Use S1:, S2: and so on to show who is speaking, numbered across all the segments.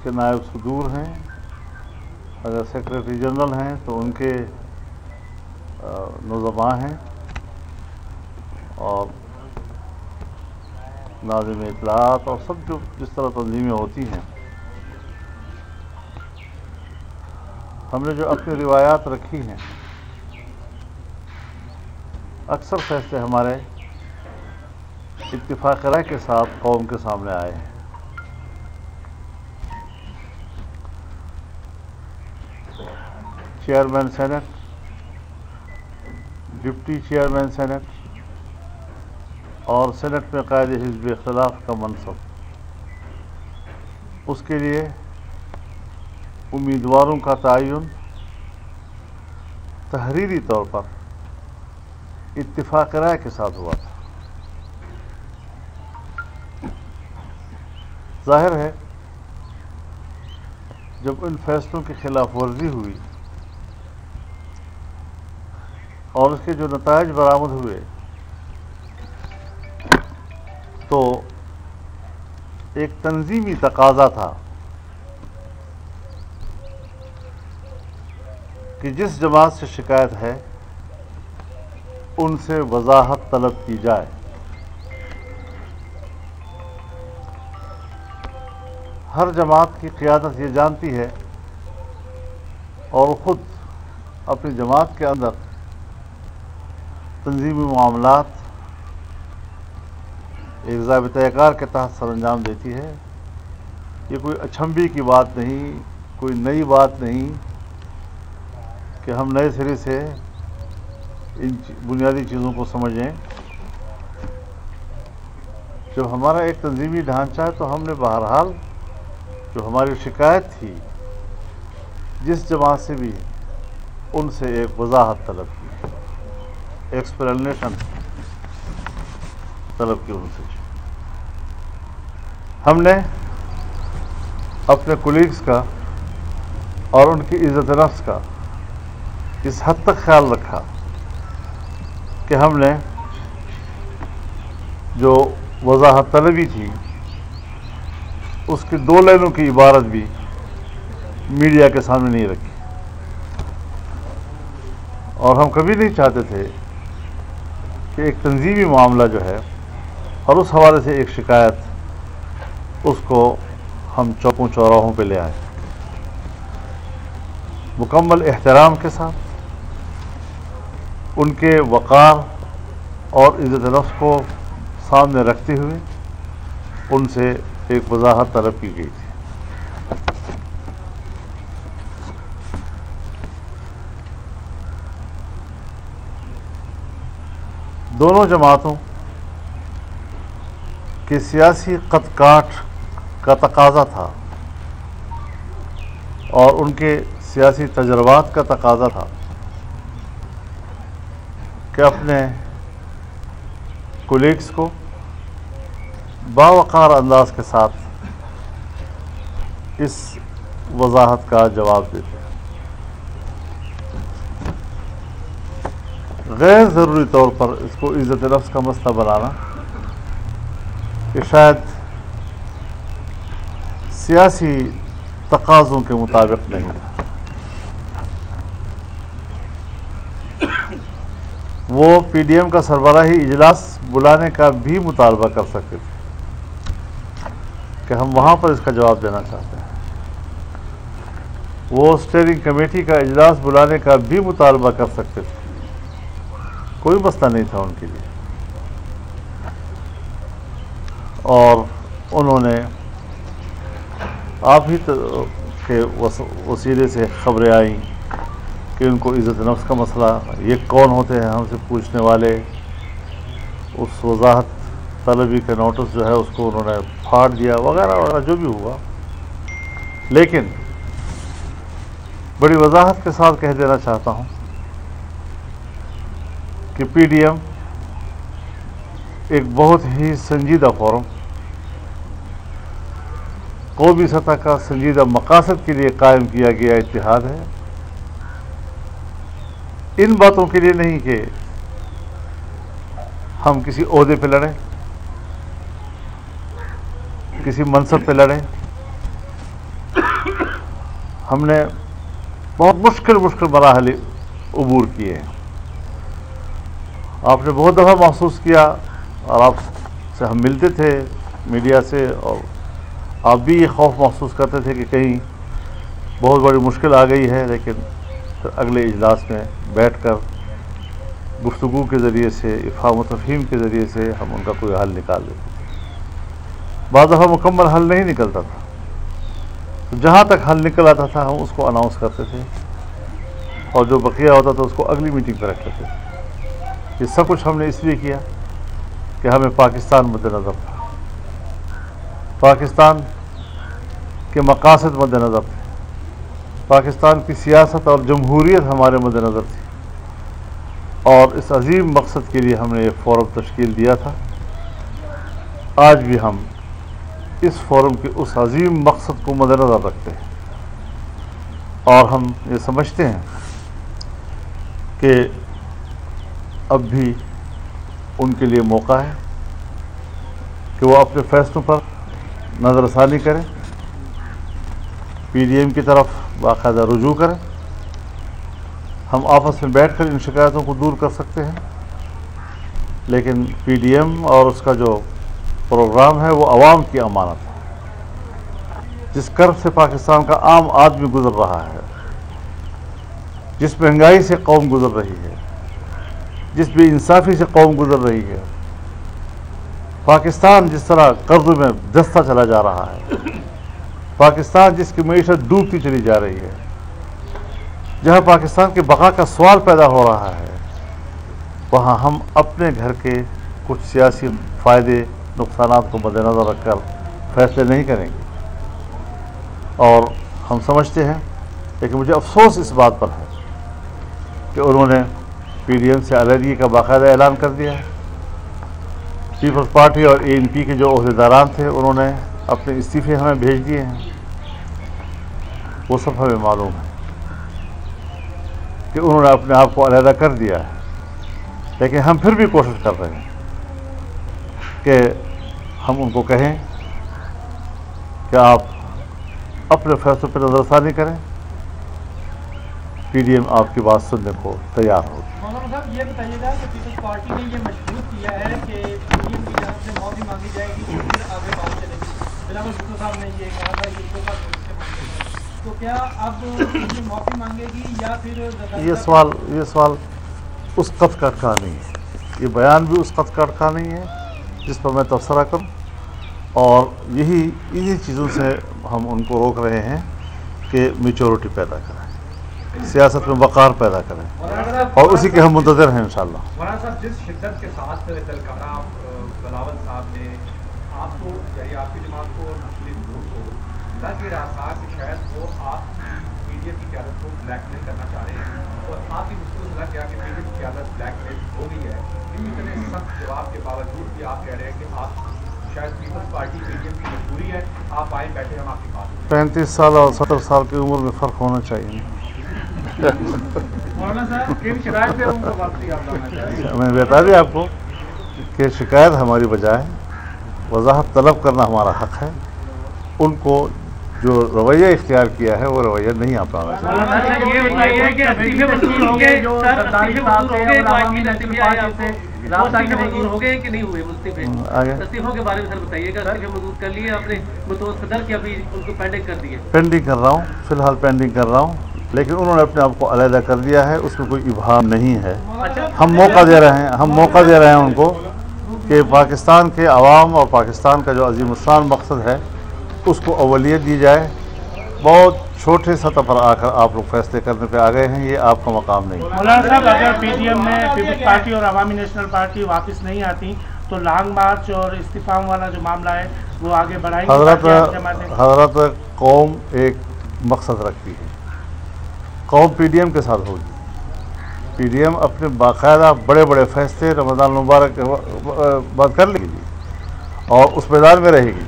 S1: کے نائب صدور ہیں، اگر سیکریٹری جنرل ہیں تو ان کے نظماء ہیں، اور ناظم اطلاعات اور سب جو جس طرح تنظیمیں ہوتی ہیں. ہم نے جو اپنی روایات رکھی ہیں، اکثر فیصلے ہمارے اتفاق رائے کے ساتھ قوم کے سامنے آئے ہیں. Chairman senate, deputy chairman senate اور سینٹ میں قائد حزب اختلاف کا منصب، اس کے لیے امیدواروں کا تعین تحریری طور پر اتفاق رائے کے ساتھ ہوا تھا. ظاہر ہے جب ان فیصلوں کی خلاف ورزی ہوئی اور اس کے جو نتائج برآمد ہوئے تو ایک تنظیمی تقاضا تھا کہ جس جماعت سے شکایت ہے ان سے وضاحت طلب کی جائے. ہر جماعت کی قیادت یہ جانتی ہے اور خود اپنی جماعت کے اندر تنظیمی معاملات ایک ضابطۂ کار کے تحت سر انجام دیتی ہے. یہ کوئی اچھمبی کی بات نہیں، کوئی نئی بات نہیں کہ ہم نئے سرے سے ان بنیادی چیزوں کو سمجھیں. جب ہمارا ایک تنظیمی ڈھانچہ ہے تو ہم نے بہرحال جو ہماری شکایت تھی جس جماعت سے بھی ان سے ایک وضاحت طلب کی، ایکسپلینیشن طلب کی ان سے. ہم نے اپنے کولیگز کا اور ان کی عزت نفس کا اس حد تک خیال رکھا کہ ہم نے جو وضاحت طلبی تھی اس کی 2 لائنوں کی عبارت بھی میڈیا کے سامنے نہیں رکھی، اور ہم کبھی نہیں چاہتے تھے کہ ایک تنظیمی معاملہ جو ہے اور اس حوالے سے ایک شکایت اس کو ہم چوکوں چوراہوں پہ لے آئیں. مکمل احترام کے ساتھ ان کے وقار اور عزت نفس کو سامنے رکھتے ہوئے ان سے ایک وضاحت طلب کی گئی تھی. دونوں جماعتوں کے سیاسی قد کاٹ کا تقاضا تھا اور ان کے سیاسی تجربات کا تقاضا تھا کہ اپنے کولیگز کو باوقار انداز کے ساتھ اس وضاحت کا جواب دیتے ہیں. غیر ضروری طور پر اس کو عزت نفس کا مسئلہ بنانا کہ شاید سیاسی تقاضوں کے مطابق نہیں تھا. وہ پی ڈی ایم کا سربراہی اجلاس بلانے کا بھی مطالبہ کر سکتے تھے کہ ہم وہاں پر اس کا جواب دینا چاہتے ہیں. وہ اسٹیئرنگ کمیٹی کا اجلاس بلانے کا بھی مطالبہ کر سکتے تھے، کوئی مسئلہ نہیں تھا ان کے لیے. اور انہوں نے آپ ہی کے وسیلے سے خبریں آئیں کہ ان کو عزت نفس کا مسئلہ، یہ کون ہوتے ہیں ہم سے پوچھنے والے، اس وضاحت طلبی کا نوٹس جو ہے اس کو انہوں نے پھاڑ دیا وغیرہ وغیرہ جو بھی ہوا. لیکن بڑی وضاحت کے ساتھ کہہ دینا چاہتا ہوں کہ پی ڈی ایم ایک بہت ہی سنجیدہ فورم، قومی سطح کا سنجیدہ مقاصد کے لیے قائم کیا گیا اتحاد ہے. ان باتوں کے لیے نہیں کہ ہم کسی عہدے پہ لڑیں، کسی منصب پہ لڑیں، ہم نے بہت مشکل مراحل عبور کیے ہیں. آپ نے بہت دفعہ محسوس کیا اور آپ سے ہم ملتے تھے میڈیا سے، اور آپ بھی یہ خوف محسوس کرتے تھے کہ کہیں بہت بڑی مشکل آ گئی ہے، لیکن پھر اگلے اجلاس میں بیٹھ کر گفتگو کے ذریعے سے، افہام و تفہیم کے ذریعے سے ہم ان کا کوئی حل نکال دیتے تھے. بعض دفعہ مکمل حل نہیں نکلتا تھا، تو جہاں تک حل نکل آتا تھا ہم اس کو اناؤنس کرتے تھے، اور جو بقیہ ہوتا تھا اس کو اگلی میٹنگ پہ رکھ لیتے تھے. یہ سب کچھ ہم نے اس لیے کیا کہ ہمیں پاکستان مد نظر تھا، پاکستان کے مقاصد مد نظر تھے، پاکستان کی سیاست اور جمہوریت ہمارے مد نظر تھی، اور اس عظیم مقصد کے لیے ہم نے ایک فورم تشکیل دیا تھا. آج بھی ہم اس فورم کے اس عظیم مقصد کو مد نظر رکھتے ہیں، اور ہم یہ سمجھتے ہیں کہ اب بھی ان کے لیے موقع ہے کہ وہ اپنے فیصلوں پر نظر ثانی کریں، پی ڈی ایم کی طرف باقاعدہ رجوع کریں. ہم آپس میں بیٹھ کر ان شکایتوں کو دور کر سکتے ہیں، لیکن پی ڈی ایم اور اس کا جو پروگرام ہے وہ عوام کی امانت ہے. جس کرب سے پاکستان کا عام آدمی گزر رہا ہے، جس مہنگائی سے قوم گزر رہی ہے، جس بے انصافی سے قوم گزر رہی ہے، پاکستان جس طرح قرض میں دھستا چلا جا رہا ہے، پاکستان جس کی معیشت ڈوبتی چلی جا رہی ہے، جہاں پاکستان کے بقا کا سوال پیدا ہو رہا ہے، وہاں ہم اپنے گھر کے کچھ سیاسی فائدے نقصانات کو مد نظر رکھ کر فیصلے نہیں کریں گے. اور ہم سمجھتے ہیں، لیکن مجھے افسوس اس بات پر ہے کہ انہوں نے پی ڈی ایم سے علیحدگی کا باقاعدہ اعلان کر دیا ہے. پیپلز پارٹی اور اے این پی کے جو عہدیداران تھے انہوں نے اپنے استعفے ہمیں بھیج دیے ہیں. وہ سب ہمیں معلوم ہے کہ انہوں نے اپنے آپ کو علیحدہ کر دیا ہے، لیکن ہم پھر بھی کوشش کر رہے ہیں کہ ہم ان کو کہیں کہ آپ اپنے فیصلوں پہ نظر ثانی کریں. پی ڈی ایم آپ کی بات سننے کو تیار ہوگی.
S2: مولانا صاحب یہ بتائیے گا کہ پیپلز پارٹی نے یہ مشروط کیا ہے کہ پی ڈی ایم کی جانب سے معافی مانگی جائے گی تو پھر آگے بات چلے گی. بلاول بھٹو صاحب نے یہ کہا تھا کہ اس کو تو کیا اب یہ معافی مانگے گی یا پھر
S1: یہ سوال اس قط کا اٹکا نہیں ہے. یہ بیان بھی اس قط کا اٹکا نہیں ہے جس پر میں تبصرہ کروں، اور انہی چیزوں سے ہم ان کو روک رہے ہیں کہ میچورٹی پیدا کریں، سیاست میں وقار پیدا کریں، اور اسی کے ہم منتظر ہیں انشاءاللہ.
S3: مولانا صاحب جس شدت کے ساتھ تلکارا بلاول صاحب نے آپ کو یعنی آپ کی جماعت کو مسلم گروپ کو لگ رہا تھا کہ شاید وہ آپ پی ڈی ایم کی قیادت کو بلیک میل کرنا چاہ رہے ہیں، اور آپ کی گفتگو سے لگ گیا کہ پی ڈی ایم کی قیادت بلیک میل ہو گئی ہے. اتنے سخت جواب کے باوجود بھی آپ کہہ رہے ہیں کہ آپ شاید Peoples Party P D M کی مجبوری ہے، آپ آئے بیٹھے ہم آپ کی بات.
S1: 35 سال اور 70 سال کی عمر میں فرق ہونا چاہیے.
S2: مولانا صاحب کن شکایت پہ ان کو واپسی آپ لانا چاہیے؟
S1: میں نے بتا دیا آپ کو کہ شکایت ہماری بجائے وضاحت طلب کرنا ہمارا حق ہے. ان کو جو رویہ اختیار کیا ہے وہ رویہ نہیں اپنانا چاہیے.
S2: یہ بتائیے کہ استعفے منظور ہو گئے جو سرداری صاحب سے اور عوامی نصیب پارٹی سے رابطہ منظور ہو گئے کہ نہیں ہوئے؟ استعفوں کے بارے میں سر بتائیے گا. استعفے منظور کر لیے آپ نے بطور صدر کی ابھی ان کو پینڈنگ کر دیے؟
S1: پینڈنگ کر رہا ہوں، فی الحال پینڈنگ کر رہا ہوں، لیکن انہوں نے اپنے آپ کو علیحدہ کر دیا ہے، اس میں کوئی ابہام نہیں ہے. ہم موقع دے رہے ہیں ان کو کہ پاکستان کے عوام اور پاکستان کا جو عظیم الشان مقصد ہے اس کو اولویت دی جائے. بہت چھوٹے سطح پر آ کر آپ لوگ فیصلے کرنے پہ آ گئے ہیں، یہ آپ کا مقام نہیں.
S2: مولانا صاحب اگر پی ڈی ایم میں پیپلز پارٹی اور عوامی نیشنل پارٹی واپس نہیں آتی تو لانگ مارچ اور استعفا والا جو معاملہ ہے وہ آگے بڑھائیں گے؟
S1: حضرت قوم ایک مقصد رکھتی ہے، قوم پی ڈی ایم کے ساتھ ہوگی. پی ڈی ایم اپنے باقاعدہ بڑے بڑے فیصلے رمضان المبارک کے بعد کر لے گی اور اس میدان میں رہے گی.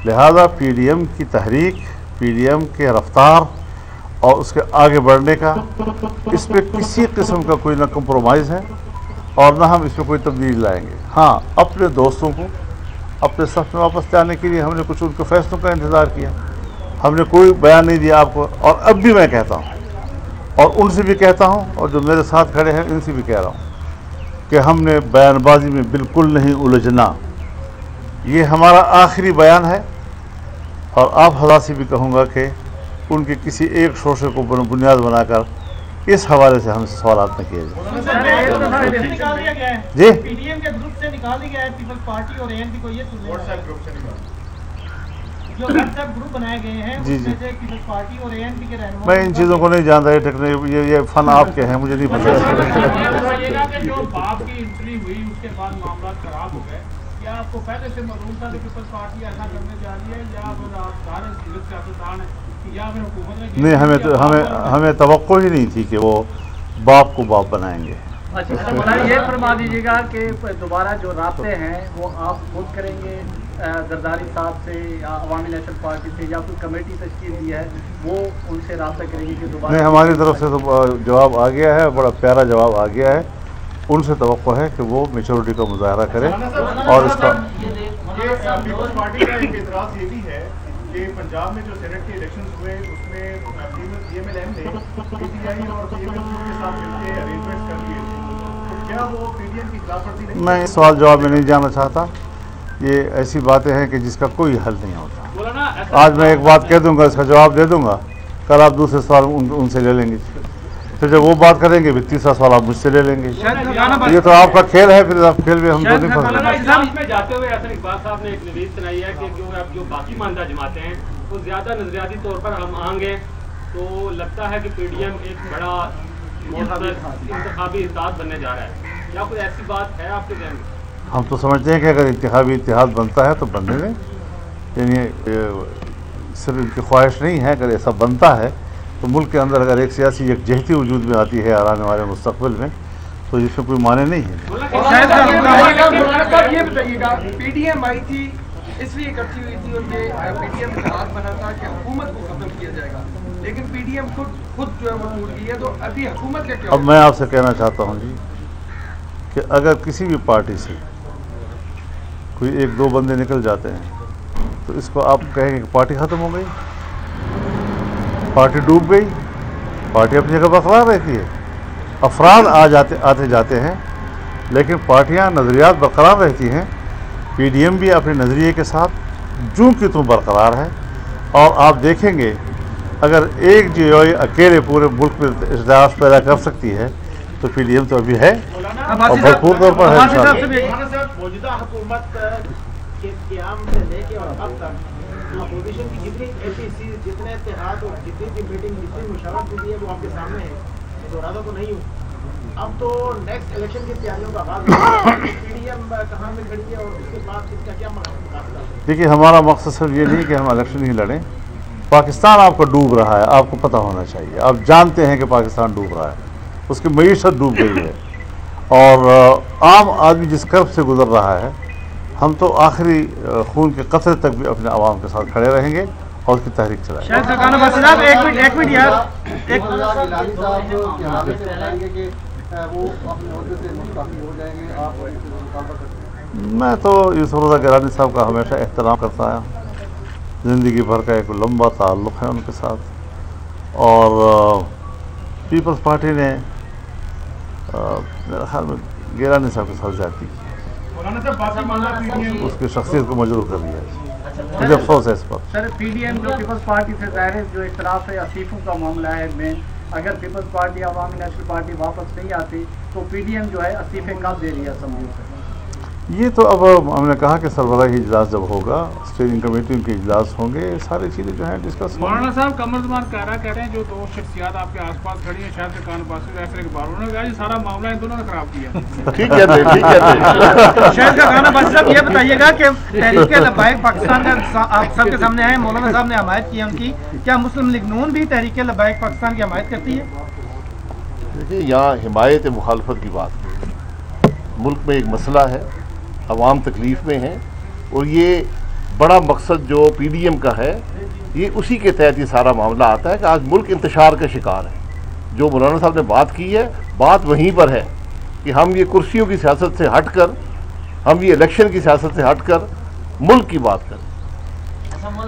S1: لہذا پی ڈی ایم کی تحریک، پی ڈی ایم کے رفتار اور اس کے آگے بڑھنے کا اس پہ کسی قسم کا کوئی نہ کمپرومائز ہے اور نہ ہم اس میں کوئی تبدیلی لائیں گے. ہاں، اپنے دوستوں کو اپنے صف میں واپس جانے کے لیے ہم نے کچھ ان کے فیصلوں کا انتظار کیا. ہم نے کوئی بیان نہیں دیا آپ کو، اور اب بھی میں کہتا ہوں اور ان سے بھی کہتا ہوں اور جو میرے ساتھ کھڑے ہیں ان سے بھی کہہ رہا ہوں کہ ہم نے بیان بازی میں بالکل نہیں الجھنا. یہ ہمارا آخری بیان ہے، اور آپ حضرات سے بھی کہوں گا کہ ان کے کسی ایک شوشے کو بنیاد بنا کر اس حوالے سے ہم سے سوالات نہ کیے جائیں. جی
S2: پی ڈی ایم کے گروپ سے نکال دیا ہے پیپلز پارٹی اور اے این پی کو، یہ سن
S3: واٹس ایپ گروپ سے نکال
S2: جو واٹس ایپ گروپ بنائے گئے ہیں
S1: جی
S2: اس میں سے پیپلز پارٹی اور اے این پی کے رہنما.
S1: میں ان چیزوں کو نہیں جانتا، یہ فن آپ کے ہیں، مجھے نہیں پتہ.
S4: جو باپ کی انٹری ہوئی اس کے بعد معاملات خراب ہو گئے، کیا آپ کو پہلے سے معلوم تھا کہ پیپلز پارٹی ایسا کرنے جا رہی ہے، یا پھر آپ سارے سیاستدان ہیں، یا پھر حکومت نے؟
S1: نہیں، ہمیں توقع ہی نہیں تھی کہ وہ باپ کو باپ بنائیں گے.
S5: اچھا مولانا یہ فرما دیجیے گا کہ دوبارہ جو رابطے ہیں وہ آپ خود کریں گے زرداری صاحب سے یا عوامی نیشنل پارٹی سے، یا کوئی کمیٹی تشکیل دی ہے وہ ان سے رابطہ کریں گے کہ دوبارہ؟
S1: نہیں، ہماری طرف سے تو جواب آ گیا ہے، بڑا پیارا جواب آ گیا ہے. ان سے توقع ہے کہ وہ میچورٹی کا مظاہرہ کرے، اور اس کا
S3: پیپلز پارٹی کا ایک اعتراض یہ بھی ہے کہ پنجاب میں جو سینٹ کے الیکشنز ہوئے اس میں پی ایم ایل ایم نے پی ٹی آئی اور پی ایم ایل کے ساتھ مل کے ارینجمنٹس کر لیے تھے، تو کیا وہ پی ڈی ایم کی خلاف ورزی نہیں؟
S1: میں اس سوال جواب میں نہیں جانا چاہتا. یہ ایسی باتیں ہیں کہ جس کا کوئی حل نہیں ہوتا. آج میں ایک بات کہہ دوں گا، اس کا جواب دے دوں گا، کل آپ دوسرے سوال ان سے لے لیں گے، پھر جب وہ بات کریں گے پھر تیسرا سوال آپ مجھ سے لے لیں گے. یہ تو آپ کا کھیل ہے، پھر آپ کھیل میں ہم دو نہیں پھنس.
S4: میں جاتے ہوئے احسن اقبال صاحب نے ایک نویس سنائی ہے کہ جو باقی ماندہ جماعتیں ہیں وہ زیادہ نظریاتی طور پر ہم آہنگ ہیں، تو لگتا ہے کہ پی ڈی ایم ایک بڑا انتخابی اتحاد بننے جا رہا ہے. کیا کوئی ایسی بات ہے آپ کے ذہن میں؟
S1: ہم تو سمجھتے ہیں کہ اگر انتخابی اتحاد بنتا ہے تو بننے دیں. یعنی صرف ان کی خواہش نہیں ہے، اگر ایسا بنتا ہے تو ملک کے اندر اگر ایک سیاسی یکجہتی وجود میں آتی ہے آنے والے مستقبل میں تو اس میں کوئی معنی نہیں ہے.
S6: یہ بتائیے گا پی ڈی ایم آئی تھی اس لیے اکٹھی ہوئی تھی اور یہ پی ڈی ایم کا ہاتھ بنا تھا کہ حکومت کو ختم کیا جائے گا، لیکن پی ڈی ایم خود جو ہے وہ ٹوٹ گئی ہے، تو ابھی حکومت کا کیا؟
S1: اب میں آپ سے کہنا چاہتا ہوں جی کہ اگر کسی بھی پارٹی سے کوئی ایک دو بندے نکل جاتے ہیں تو اس کو آپ کہیں گے کہ پارٹی ختم ہو گئی، پارٹی ڈوب گئی؟ پارٹی اپنی جگہ برقرار رہتی ہے. افراد آتے جاتے ہیں لیکن پارٹیاں نظریات برقرار رہتی ہیں. پی ڈی ایم بھی اپنے نظریے کے ساتھ جوں کی توں برقرار ہے، اور آپ دیکھیں گے اگر ایک جو اکیلے پورے ملک میں اجلاس پیدا کر سکتی ہے تو پی ڈی ایم تو ابھی ہے اور بھرپور طور پر ہے.
S4: موجودہ حکومت کے قیام سے لے کے اور اب تک اپوزیشن کی جتنی اے پی سی، جتنے اتحاد اور جتنی بھی میٹنگ، جتنی مشاورت ہوئی ہے وہ آپ کے سامنے ہے، دہراتا تو نہیں ہوں. اب تو نیکسٹ الیکشن کی تیاریوں کا آغاز ہے، پی ڈی ایم کہاں میں کھڑی ہے اور اس کے بعد اس کا کیا مقصد ہے؟
S1: دیکھیے ہمارا مقصد صرف یہ نہیں کہ ہم الیکشن ہی لڑیں. پاکستان آپ کا ڈوب رہا ہے، آپ کو پتہ ہونا چاہیے. آپ جانتے ہیں کہ پاکستان ڈوب رہا ہے، اس کی معیشت ڈوب گئی ہے، اور عام آدمی جس کرب سے گزر رہا ہے. ہم تو آخری خون کے قطرے تک بھی اپنے عوام کے ساتھ کھڑے رہیں گے اور اس کی تحریک چلائیں گے. میں تو یوسف رضا گیلانی صاحب کا ہمیشہ احترام کرتا ہے، زندگی بھر کا ایک لمبا تعلق ہے ان کے ساتھ، اور پیپلز پارٹی نے میرے خیال میں گیلانی صاحب کے ساتھ زیادتی کی، اس کی شخصیت کو مجروح کر دیا ہے. مجھے افسوس ہے اس پر.
S5: سر پی ڈی ایم جو پیپلز پارٹی سے ظاہر جو اختلاف ہے اسیفوں کا معاملہ ہے، میں اگر پیپلز پارٹی عوامی نیشنل پارٹی واپس نہیں آتی تو پی ڈی ایم جو ہے استعفے کب دے رہی ہے اسمبلیوں سے؟
S1: یہ تو اب ہم نے کہا کہ سربراہی اجلاس جب ہوگا، اسٹیئرنگ کمیٹی کے اجلاس ہوں گے، ساری چیزیں جو ہیں ڈسکس ہوں گی.
S4: مولانا صاحب قمر زمان کہہ رہے ہیں جو دو شخصیات آپ کے آس پاس کھڑی ہیں، شاید خان عباسی اور اقبال، انہوں نے کہا یہ سارا معاملہ ان دونوں نے خراب کیا.
S1: ٹھیک ہے
S2: شاید خان عباسی صاحب یہ بتائیے گا کہ تحریک لبیک پاکستان کا آپ سب کے سامنے ہے، مولانا صاحب نے حمایت کی ان کی، کیا مسلم لیگ نون بھی تحریک لبیک پاکستان کی حمایت کرتی ہے؟
S7: دیکھیے یہاں حمایت مخالفت کی بات ہے. ملک میں ایک مسئلہ ہے، عوام تکلیف میں ہیں، اور یہ بڑا مقصد جو پی ڈی ایم کا ہے یہ اسی کے تحت یہ سارا معاملہ آتا ہے کہ آج ملک انتشار کا شکار ہے. جو مولانا صاحب نے بات کی ہے بات وہیں پر ہے کہ ہم یہ کرسیوں کی سیاست سے ہٹ کر، ہم یہ الیکشن کی سیاست سے ہٹ کر ملک کی بات کریں.